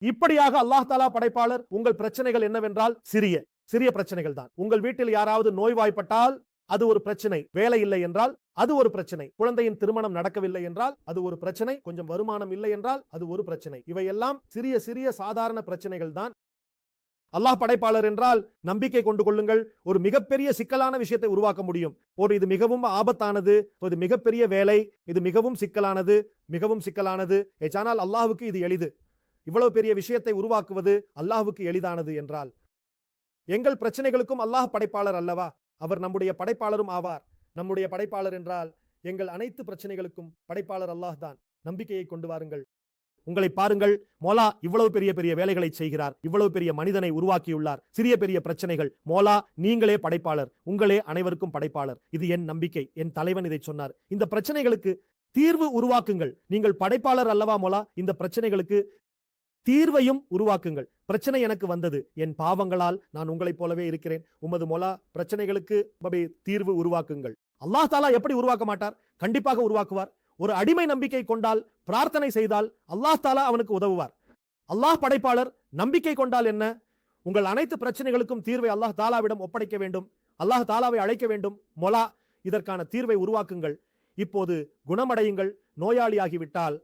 இப்படியாக அல்லாஹ் தஆலா படைப்பாளர். உங்கள் பிரச்சனைகள் என்னவென்றால் சிறிய சிறிய பிரச்சனைகள் தான். உங்கள் வீட்டில் யாராவது நோய்வாய்ப்பட்டால் அது ஒரு பிரச்சனை. வேலை இல்லை என்றால் அது ஒரு பிரச்சனை. குழந்தையின் திருமணம் நடக்கவில்லை என்றால் அது ஒரு பிரச்சனை. கொஞ்சம் வருமானம் இல்லை என்றால் அது ஒரு பிரச்சனை. இவையெல்லாம் சிறிய சிறிய சாதாரண பிரச்சனைகள் தான். அல்லாஹ் படைப்பாளர் என்றால் நம்பிக்கை கொண்டு கொள்ளுங்கள். ஒரு மிகப்பெரிய சிக்கலான விஷயத்தை உருவாக்க முடியும். இது மிகவும் ஆபத்தானது, இது மிகப்பெரிய வேலை, இது மிகவும் சிக்கலானது, மிகவும் சிக்கலானது. ஆனால் அல்லாஹ்வுக்கு இது எளிது. இவ்வளவு பெரிய விஷயத்தை உருவாக்குவது அல்லாஹ்வுக்கு எளிதானது என்றால் எங்கள் பிரச்சனைகளுக்கும் அல்லாஹ் படைப்பாளர் அல்லவா? அவர் நம்முடைய படைப்பாளரும் ஆவார். நம்முடைய படைப்பாளர் என்றால் எங்கள் அனைத்து பிரச்சனைகளுக்கும் படைப்பாளர் அல்லாஹ் தான். நம்பிக்கையை கொண்டு வாருங்கள். உங்களை பாருங்கள், மோலா இவ்வளவு பெரிய பெரிய வேலைகளை செய்கிறார். இவ்வளவு பெரிய மனிதனை உருவாக்கியுள்ளார். சிறிய பெரிய பிரச்சனைகள். மோலா நீங்களே படைப்பாளர், உங்களே அனைவருக்கும் படைப்பாளர். இது என் நம்பிக்கை. என் தலைவன் இதை சொன்னார். இந்த பிரச்சனைகளுக்கு தீர்வு உருவாக்குங்கள். நீங்கள் படைப்பாளர் அல்லவா மோலா? இந்த பிரச்சனைகளுக்கு தீர்வையும் உருவாக்குங்கள். பிரச்சனை எனக்கு வந்தது, என் பாவங்களால் நான் உங்களைப் போலவே இருக்கிறேன். உமது மோலா பிரச்சனைகளுக்கு தீர்வு உருவாக்குங்கள். அல்லாஹ் தஆலா எப்படி உருவாக்க மாட்டார்? கண்டிப்பாக உருவாக்குவார். ஒரு அடிமை நம்பிக்கை கொண்டால், பிரார்த்தனை செய்தால் அல்லாஹ் தஆலா அவனுக்கு உதவுவார். அல்லாஹ் படைப்பாளர். நம்பிக்கை கொண்டால் என்ன? உங்கள் அனைத்து பிரச்சனைகளுக்கும் தீர்வை அல்லாஹ் தஆலாவிடம் ஒப்படைக்க வேண்டும். அல்லாஹ் தஆலாவை அழைக்க வேண்டும். மொலா இதற்கான தீர்வை உருவாக்குங்கள். இப்போது குணமடையுங்கள். நோயாளியாகிவிட்டால்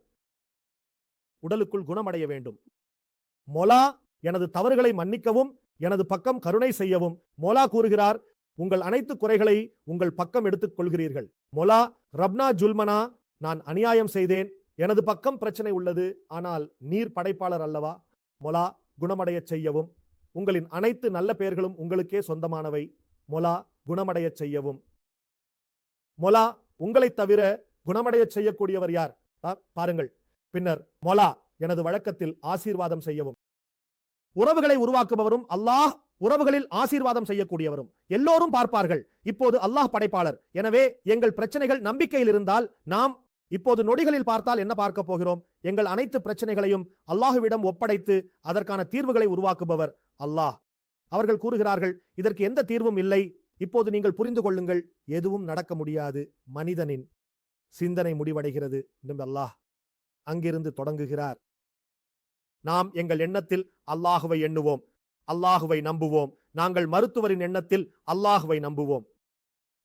உடலுக்குள் குணமடைய வேண்டும். மொலா எனது தவறுகளை மன்னிக்கவும், எனது பக்கம் கருணை செய்யவும். மொலா கூறுகிறார், உங்கள் அனைத்து குறைகளை உங்கள் பக்கம் எடுத்துக் கொள்கிறீர்கள். மொலா ரப்னா ஜுல்மனா, நான் அநியாயம் செய்தேன், எனது பக்கம் பிரச்சனை உள்ளது, ஆனால் நீர் படைப்பாளர் அல்லவா? மொலா குணமடைய செய்யவும். உங்களின் அனைத்து நல்ல பெயர்களும் உங்களுக்கே சொந்தமானவை. மொலா குணமடைய செய்யவும். மொலா உங்களை தவிர குணமடைய செய்யக்கூடியவர் யார்? பாருங்கள். பின்னர் மொலா எனது வழக்கத்தில் ஆசீர்வாதம் செய்யவும். உறவுகளை உருவாக்குபவரும் அல்லாஹ், உறவுகளில் ஆசீர்வாதம் செய்யக்கூடியவரும் எல்லோரும் பார்ப்பார்கள். இப்போது அல்லாஹ் படைப்பாளர். எனவே எங்கள் பிரச்சனைகள் நம்பிக்கையில் இருந்தால் நாம் இப்போது நொடிகளில் பார்த்தால் என்ன பார்க்க போகிறோம்? எங்கள் அனைத்து பிரச்சனைகளையும் அல்லாஹ்விடம் ஒப்படைத்து அதற்கான தீர்வுகளை உருவாக்குபவர் அல்லாஹ். அவர்கள் கூறுகிறார்கள், இதற்கு எந்த தீர்வும் இல்லை. இப்போது நீங்கள் புரிந்து கொள்ளுங்கள், எதுவும் நடக்க முடியாது. மனிதனின் சிந்தனை முடிவடைகிறது. அல்லாஹ் அங்கிருந்து தொடங்குகிறார். நாம் எங்கள் எண்ணத்தில் அல்லாஹுவை எண்ணுவோம், அல்லாஹுவை நம்புவோம். நாங்கள் மருத்துவரின் எண்ணத்தில் அல்லாஹுவை நம்புவோம்.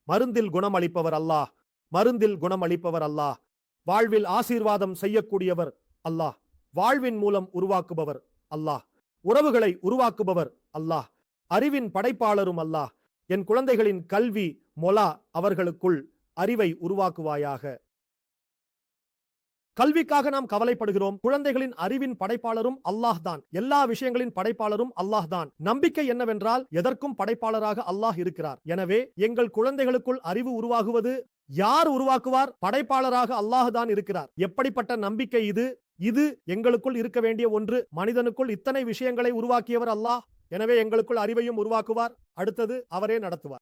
மருந்தில் குணமளிப்பவர் அல்லாஹ், மருந்தில் குணமளிப்பவர் அல்லாஹ். வாழ்வில் ஆசீர்வாதம் செய்யக்கூடியவர் அல்லாஹ். வாழ்வின் மூலம் உருவாக்குபவர் அல்லாஹ். உறவுகளை உருவாக்குபவர் அல்லாஹ். அறிவின் படைப்பாளரும் அல்லாஹ். என் குழந்தைகளின் கல்வி மொலா அவர்களுக்குள் அறிவை உருவாக்குவாயாக. கல்விக்காக நாம் கவலைப்படுகிறோம். குழந்தைகளின் அறிவின் படைப்பாளரும் அல்லாஹ் தான். எல்லா விஷயங்களின் படைப்பாளரும் அல்லாஹ் தான். நம்பிக்கை என்னவென்றால் எதற்கும் படைப்பாளராக அல்லாஹ் இருக்கிறார். எனவே எங்கள் குழந்தைகளுக்குள் அறிவு உருவாகுவது யார் உருவாக்குவார்? படைப்பாளராக அல்லாஹ் தான் இருக்கிறார். எப்படிப்பட்ட நம்பிக்கை இது? இது எங்களுக்குள் இருக்க வேண்டிய ஒன்று. மனிதனுக்குள் இத்தனை விஷயங்களை உருவாக்கியவர் அல்லாஹ். எனவே எங்களுக்குள் அறிவையும் உருவாக்குவார். அடுத்தது அவரே நடத்துவார்.